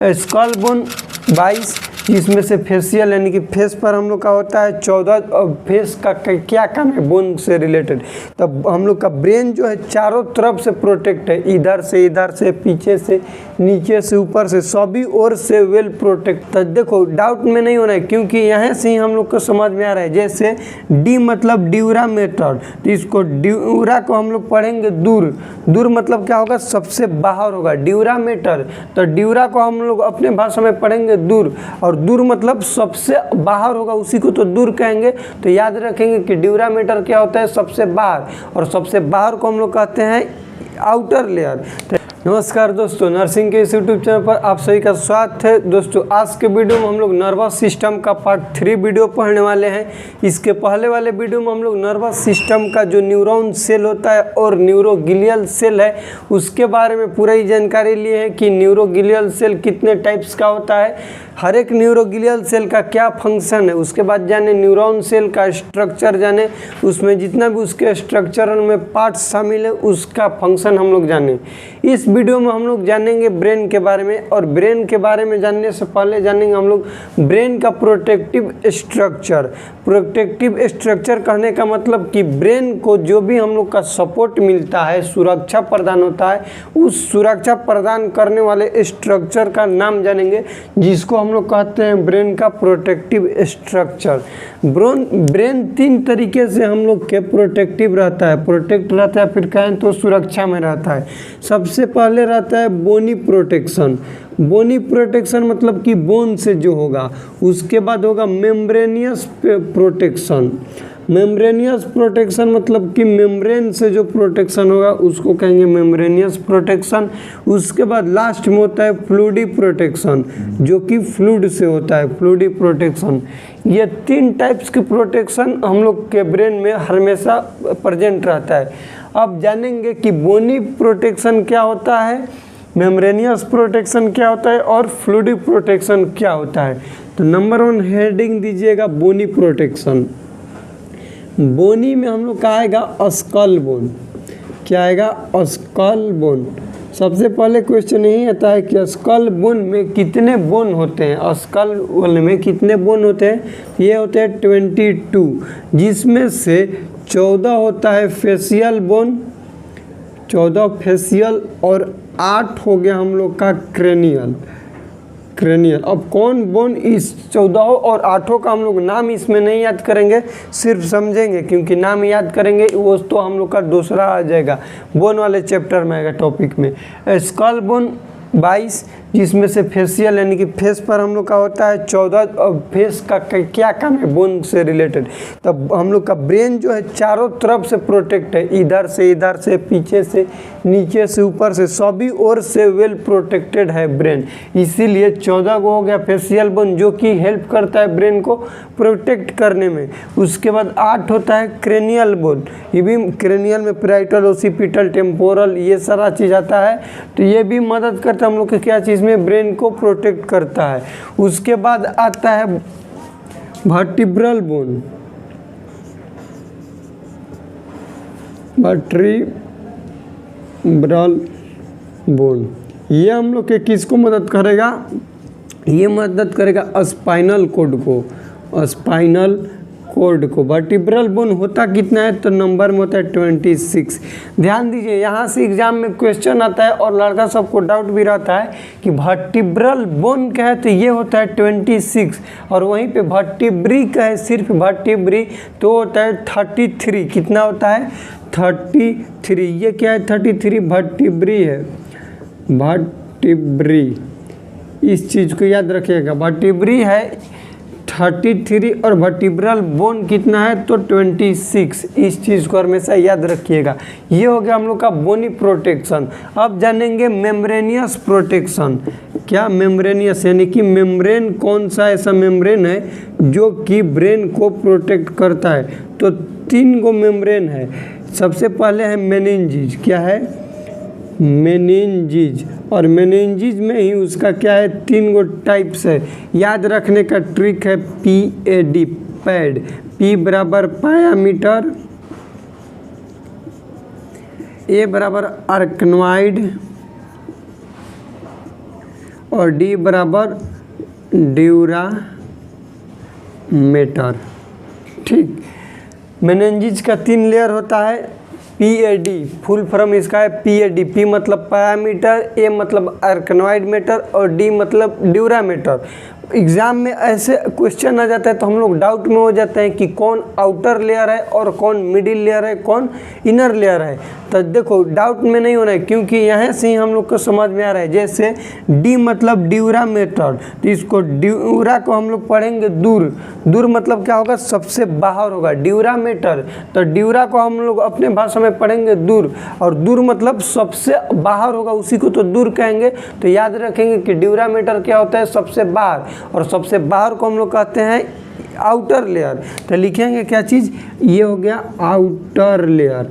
Skull bone 22, जिसमें से facial यानी कि फेस पर हम लोग का होता है 14। और फेस का क्या काम है बोन से रिलेटेड। तब हम लोग का ब्रेन जो है चारों तरफ से प्रोटेक्ट है, इधर से, पीछे से, नीचे से, ऊपर से, सभी ओर से वेल प्रोटेक्ट। तो देखो डाउट में नहीं होना है, क्योंकि यहाँ से ही हम लोग को समझ में आ रहा है। जैसे डी मतलब ड्यूरामीटर, तो इसको ड्यूरा को हम लोग पढ़ेंगे दूर। दूर मतलब क्या होगा, सबसे बाहर होगा ड्यूरामीटर। तो ड्यूरा को हम लोग अपने भाषा में पढ़ेंगे दूर, और दूर मतलब सबसे बाहर होगा, उसी को तो दूर कहेंगे। तो याद रखेंगे कि ड्यूरामीटर क्या होता है, सबसे बाहर, और सबसे बाहर को हम लोग कहते हैं आउटर लेयर। नमस्कार दोस्तों, नर्सिंग के इस यूट्यूब चैनल पर आप सभी का स्वागत है। दोस्तों आज के वीडियो में हम लोग नर्वस सिस्टम का पार्ट 3 वीडियो पढ़ने वाले हैं। इसके पहले वाले वीडियो में हम लोग नर्वस सिस्टम का जो न्यूरॉन सेल होता है और न्यूरोगिलियल सेल है उसके बारे में पूरा ही जानकारी लिए हैं कि न्यूरोगिलियल सेल कितने टाइप्स का होता है, हर एक न्यूरोगिलियल सेल का क्या फंक्शन है। उसके बाद जाने न्यूरॉन सेल का स्ट्रक्चर जाने, उसमें जितना भी उसके स्ट्रक्चर में पार्ट्स शामिल है उसका फंक्शन हम लोग जाने। इस वीडियो में हम लोग जानेंगे ब्रेन के बारे में, और ब्रेन के बारे में जानने से पहले जानेंगे हम लोग ब्रेन का प्रोटेक्टिव स्ट्रक्चर। प्रोटेक्टिव स्ट्रक्चर कहने का मतलब कि ब्रेन को जो भी हम लोग का सपोर्ट मिलता है, सुरक्षा प्रदान होता है, उस सुरक्षा प्रदान करने वाले स्ट्रक्चर का नाम जानेंगे, जिसको हम लोग कहते हैं ब्रेन का प्रोटेक्टिव स्ट्रक्चर। ब्रेन 3 तरीके से हम लोग के प्रोटेक्टिव रहता है, प्रोटेक्ट रहता है, फिर कहें तो सुरक्षा में रहता है। सबसे पहले रहता है बोनी प्रोटेक्शन। बोनी प्रोटेक्शन मतलब कि बोन से जो होगा। उसके बाद होगा मेम्ब्रेनियस प्रोटेक्शन। मेम्ब्रेनियस प्रोटेक्शन मतलब कि मेम्ब्रेन से जो प्रोटेक्शन होगा उसको कहेंगे मेम्ब्रेनियस प्रोटेक्शन। उसके बाद लास्ट में होता है फ्लूइडी प्रोटेक्शन, जो कि फ्लूइड से होता है, फ्लूइडी प्रोटेक्शन। ये 3 टाइप्स के प्रोटेक्शन हम लोग के ब्रेन में हमेशा प्रेजेंट रहता है। अब जानेंगे कि बोनी प्रोटेक्शन क्या होता है, मेम्ब्रेनियस प्रोटेक्शन क्या होता है और फ्लूइडी प्रोटेक्शन क्या होता है। तो नंबर 1 हेडिंग दीजिएगा बोनी प्रोटेक्शन। बोनी में हम लोग का आएगा स्कल बोन। क्या आएगा, स्कल बोन। सबसे पहले क्वेश्चन यही आता है कि स्कल बोन में कितने बोन होते हैं। स्कल बोन में कितने बोन होते हैं, ये होते हैं 22, जिसमें से 14 होता है फेशियल बोन, 14 फेशियल, और 8 हो गया हम लोग का क्रेनियल। अब कौन बोन इस 14 और 8 का हम लोग नाम इसमें नहीं याद करेंगे, सिर्फ समझेंगे, क्योंकि नाम याद करेंगे वो तो हम लोग का दूसरा आ जाएगा, बोन वाले चैप्टर में आएगा टॉपिक में। स्कल बोन 22, जिसमें से फेशियल यानी कि फेस पर हम लोग का होता है 14। और फेस का क्या काम है बोन से रिलेटेड। तब हम लोग का ब्रेन जो है चारों तरफ से प्रोटेक्ट है, इधर से, पीछे से, नीचे से, ऊपर से, सभी ओर से वेल प्रोटेक्टेड है ब्रेन। इसीलिए 14 को हो गया फेशियल बोन, जो कि हेल्प करता है ब्रेन को प्रोटेक्ट करने में। उसके बाद 8 होता है क्रेनियल बोन। ये भी क्रेनियल में पैराइटल, ओसिपिटल, टेम्पोरल, ये सारा चीज़ आता है। तो ये भी मदद करता है हम लोग के क्या चीज़ में, ब्रेन को प्रोटेक्ट करता है। उसके बाद आता है वर्टिब्रल बोन। वर्टिब्रल बोन ये हम लोग के किसको मदद करेगा, ये मदद करेगा स्पाइनल कोड को, स्पाइनल कोड को। वर्टिब्रल बोन होता कितना है, तो नंबर में होता है 26। ध्यान दीजिए, यहाँ से एग्जाम में क्वेश्चन आता है और लड़का सबको डाउट भी रहता है कि वर्टिब्रल बोन क्या है, तो ये होता है 26, और वहीं पे वर्टिब्री का है, सिर्फ वर्टिब्री, तो होता है 33। कितना होता है, 33। ये क्या है, 33 वर्टिब्री है, वर्टिब्री। इस चीज़ को याद रखिएगा, वर्टिब्री है 33 और वर्टिब्रल बोन कितना है, तो 26। इस चीज़ को हमेशा याद रखिएगा। ये हो गया हम लोग का बोनी प्रोटेक्शन। अब जानेंगे मेम्ब्रेनियस प्रोटेक्शन। क्या, मेम्ब्रेनियस यानी कि मेम्ब्रेन कौन सा ऐसा मेम्ब्रेन है जो कि ब्रेन को प्रोटेक्ट करता है। तो 3 गो मेम्ब्रेन है। सबसे पहले है मेनिंजेस। क्या है, मेनिंजेस। और मेनिंजेस में ही उसका क्या है, 3 गो टाइप्स है। याद रखने का ट्रिक है PAD, पैड। P बराबर पायामीटर, A बराबर आर्कनॉइड, और डी बराबर ड्यूरामीटर। ठीक, मेनिंजेस का 3 लेयर होता है। पीएडी फुल फॉर्म इसका है पीएडी। पी मतलब पैरामीटर, ए मतलब आर्कनॉइड मीटर और डी मतलब ड्यूरामीटर। एग्जाम में ऐसे क्वेश्चन आ जाता है तो हम लोग डाउट में हो जाते हैं कि कौन आउटर लेयर है और कौन मिडिल लेयर है, कौन इनर लेयर है। तो देखो डाउट में नहीं होना है, क्योंकि यहाँ से ही हम लोग को समझ में आ रहा है। जैसे डी मतलब ड्यूरामीटर, तो इसको ड्यूरा को हम लोग पढ़ेंगे दूर। दूर मतलब क्या होगा, सबसे बाहर होगा ड्यूरामीटर। तो ड्यूरा को हम लोग अपने भाषा में पढ़ेंगे दूर, और दूर मतलब सबसे बाहर होगा, उसी को तो दूर कहेंगे। तो याद रखेंगे कि ड्यूरामीटर क्या होता है, सबसे बाहर, और सबसे बाहर को हम लोग कहते हैं आउटर लेयर। तो लिखेंगे क्या चीज़, ये हो गया आउटर लेयर,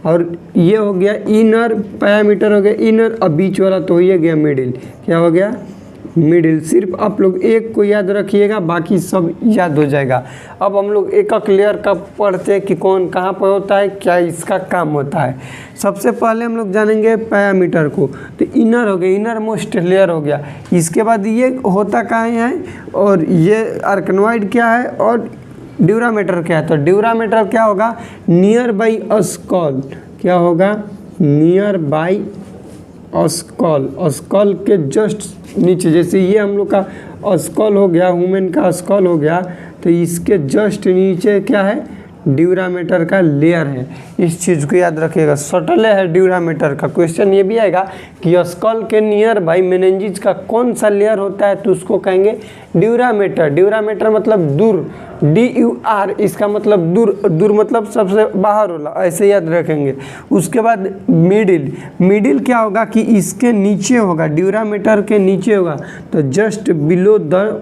और ये हो गया इनर, पैरामीटर हो गया इनर, और बीच वाला तो ये गया मिडिल। क्या हो गया, मिडिल। सिर्फ आप लोग एक को याद रखिएगा, बाकी सब याद हो जाएगा। अब हम लोग एक एक लेयर का पढ़ते हैं कि कौन कहाँ पर होता है, क्या इसका काम होता है। सबसे पहले हम लोग जानेंगे पैरामीटर को। तो इनर हो गया, इनर मोस्ट लेयर हो गया। इसके बाद ये होता कहाँ है, और ये आर्कनॉइड क्या है, और ड्यूरामीटर क्या है। तो ड्यूरामीटर क्या होगा, नियर बाई स्कल। क्या होगा, नियर बाई स्कल। स्कल के जस्ट नीचे, जैसे ये हम लोग का स्कल हो गया, वुमेन का स्कल हो गया, तो इसके जस्ट नीचे क्या है, ड्यूरामीटर का लेयर है। इस चीज़ को याद रखिएगा, सटल है ड्यूरामीटर का। क्वेश्चन ये भी आएगा कि स्कल के नियर बाई मेनिंजेस का कौन सा लेयर होता है, तो उसको कहेंगे ड्यूरामीटर। ड्यूरामीटर मतलब दूर, DUR, इसका मतलब दूर। दूर मतलब सबसे बाहर होला, ऐसे याद रखेंगे। उसके बाद मिडिल। मिडिल क्या होगा कि इसके नीचे होगा, ड्यूरामीटर के नीचे होगा, तो जस्ट बिलो द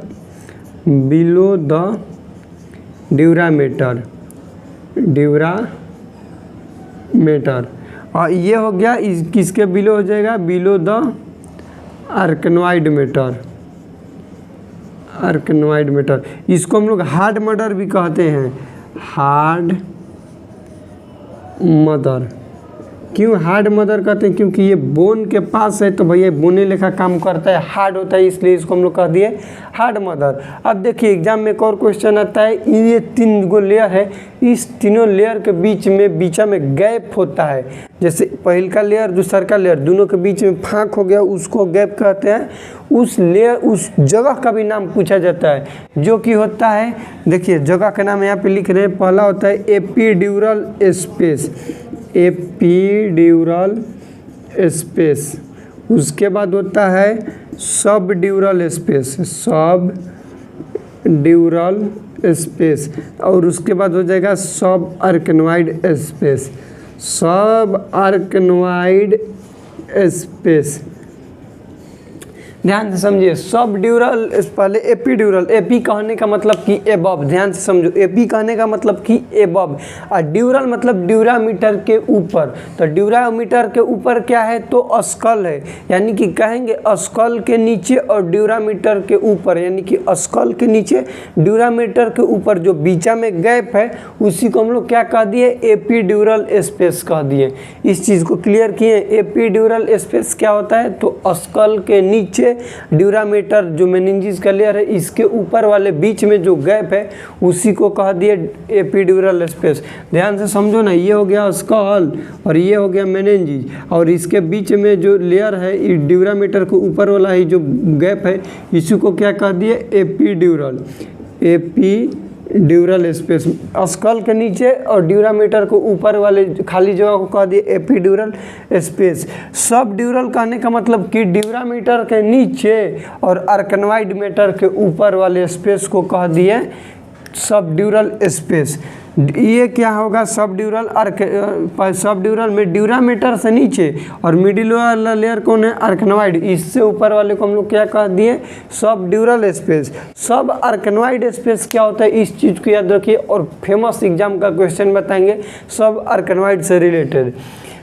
ड्यूरामीटर। और ये हो गया, किसके बिलो हो जाएगा, below the arachnoid metre. Arachnoid metre, इसको हम लोग हार्ड मदर भी कहते हैं। हार्ड मदर, क्यों हार्ड मदर कहते हैं, क्योंकि ये बोन के पास है, तो भैया बोने लेखा काम करता है, हार्ड होता है, इसलिए इसको हम लोग कह दिए हार्ड मदर। अब देखिए एग्जाम में एक और क्वेश्चन आता है, ये 3 गो लेयर है, इस तीनों लेयर के बीच में गैप होता है। जैसे पहल का लेयर, दूसरा का लेयर, दोनों के बीच में फाँक हो गया, उसको गैप कहते हैं। उस लेयर, उस जगह का भी नाम पूछा जाता है, जो कि होता है, देखिए जगह का नाम यहाँ पे लिख रहे हैं। पहला होता है एपिड्यूरल स्पेस, एपिड्यूरल स्पेस। उसके बाद होता है सब ड्यूरल स्पेस, सब ड्यूरल स्पेस। और उसके बाद हो जाएगा सब आर्कनॉइड स्पेस, सब आर्कनॉइड स्पेस। ध्यान से समझिए, सब ड्यूरल, पहले एपीड्यूरल। एपी कहने का मतलब कि एबव, ध्यान से समझो, एपी कहने का मतलब कि एबव, और ड्यूरल मतलब ड्यूरामीटर के ऊपर। तो ड्यूरामीटर के ऊपर क्या है, तो स्कल है, यानी कि कहेंगे स्कल के नीचे और ड्यूरामीटर के ऊपर, यानी कि स्कल के नीचे ड्यूरामीटर के ऊपर जो बीचा में गैप है, उसी को हम लोग क्या कह दिए, एपीड्यूरल स्पेस कह दिए। इस चीज़ को क्लियर किए। एपीड्यूरल स्पेस क्या होता है, तो स्कल के नीचे ड्यूरामीटर जो मेनिंजेस का लेयर है, इसके ऊपर वाले बीच में जो गैप है, उसी को कह दिए एपिड्यूरल स्पेस। ध्यान से समझो ना, ये हो गया स्कल और ये हो गया मेनिंजेस, और इसके बीच में जो लेयर है, ड्यूरामीटर के ऊपर वाला ही जो गैप है, इसी को क्या कह दिए, एपिड्यूरल। एपिड्यूरल स्पेस, स्कल के नीचे और ड्यूरामीटर को ऊपर वाले खाली जगह को कह दिए एपिड्यूरल स्पेस। सब ड्यूरल कहने का मतलब कि ड्यूरामीटर के नीचे और आर्कनॉइड मीटर के ऊपर वाले स्पेस को कह दिए सब ड्यूरल स्पेस। ये क्या होगा, सब ड्यूरल में ड्यूरामीटर से नीचे और मिडिल वाला लेयर कौन है, आर्कनॉइड, इससे ऊपर वाले को हम लोग क्या कह दिए, सब ड्यूरल स्पेस। सब आर्कनॉइड स्पेस क्या होता है, इस चीज़ को याद रखिए, और फेमस एग्जाम का क्वेश्चन बताएंगे सब आर्कनॉइड से रिलेटेड।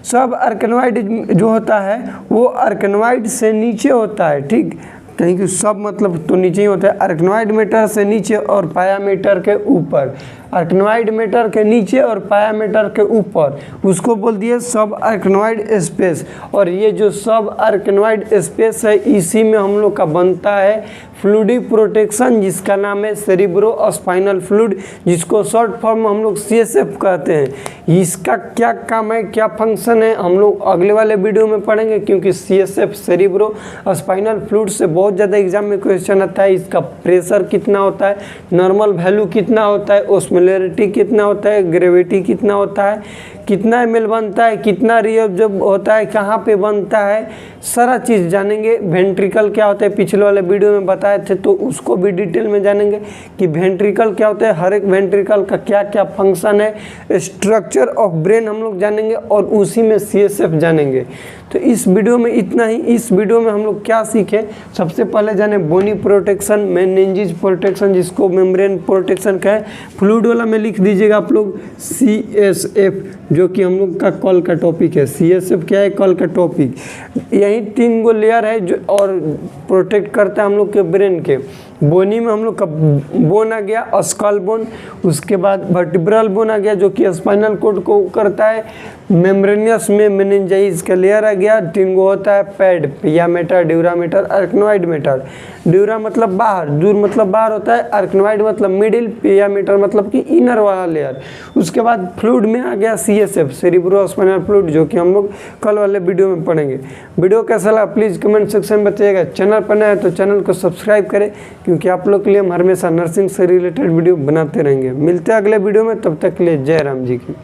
सब आर्कनॉइड जो होता है वो आर्कनॉइड से नीचे होता है, ठीक, कहीं कि सब मतलब तो नीचे ही होता है, आर्कनॉइड मीटर से नीचे और पैरामीटर के ऊपर। आर्कनॉइड मैटर के नीचे और पाया मैटर के ऊपर, उसको बोल दिए सब आर्कनॉइड स्पेस। और ये जो सब आर्कनॉइड स्पेस है इसी में हम लोग का बनता है फ्लूइड प्रोटेक्शन, जिसका नाम है सेरिब्रो स्पाइनल फ्लूइड, जिसको शॉर्ट फॉर्म में हम लोग CSF कहते हैं। इसका क्या काम है, क्या फंक्शन है, हम लोग अगले वाले वीडियो में पढ़ेंगे, क्योंकि CSF सेरिब्रो स्पाइनल फ्लूइड से बहुत ज़्यादा एग्जाम में क्वेश्चन आता है। इसका प्रेशर कितना होता है, नॉर्मल वैल्यू कितना होता है, ओस्मोलैरिटी कितना होता है, ग्रेविटी कितना होता है, कितना ml बनता है, कितना रिएब्जॉर्ब होता है, कहाँ पे बनता है, सारा चीज़ जानेंगे। वेंट्रिकल क्या होता है, पिछले वाले वीडियो में बताए थे, तो उसको भी डिटेल में जानेंगे कि वेंट्रिकल क्या होता है, हर एक वेंट्रिकल का क्या क्या फंक्शन है, स्ट्रक्चर ऑफ ब्रेन हम लोग जानेंगे और उसी में CSF जानेंगे। तो इस वीडियो में इतना ही। इस वीडियो में हम लोग क्या सीखे, सबसे पहले जाने बोनी प्रोटेक्शन, मेनिंजेस प्रोटेक्शन जिसको मेम्ब्रेन प्रोटेक्शन कहे, फ्लूइड वाला में लिख दीजिएगा आप लोग CSF, जो कि हम लोग का कॉल का टॉपिक है। CSF क्या है, कॉल का टॉपिक। यही 3 गो लेयर है जो और प्रोटेक्ट करता है हम लोग के ब्रेन के। बोनी में हम लोग का बोन आ गया, स्कल बोन, उसके बाद वर्टिब्रल बोन आ गया जो कि स्पाइनल कॉर्ड को करता है। मेम्ब्रेनियस में मेनिंजाइज का लेयर आ गया। 3 गो होता है pad, pia mater, dura mater, arachnoid mater. Dura मतलब बाहर, दूर मतलब बाहर होता है, आर्कनॉइड मतलब मिडिल, पिया मैटर मतलब कि इनर वाला लेयर। उसके बाद फ्लूइड में आ गया CSF सेरिब्रो स्पाइनल फ्लूइड, जो कि हम लोग कल वाले वीडियो में पढ़ेंगे। वीडियो कैसा लगा प्लीज़ कमेंट सेक्शन में बताइएगा। चैनल पर नया है तो चैनल को सब्सक्राइब करें, क्योंकि आप लोग के लिए हम हमेशा नर्सिंग से रिलेटेड वीडियो बनाते रहेंगे। मिलते हैं अगले वीडियो में, तब तक के लिए जय राम जी की।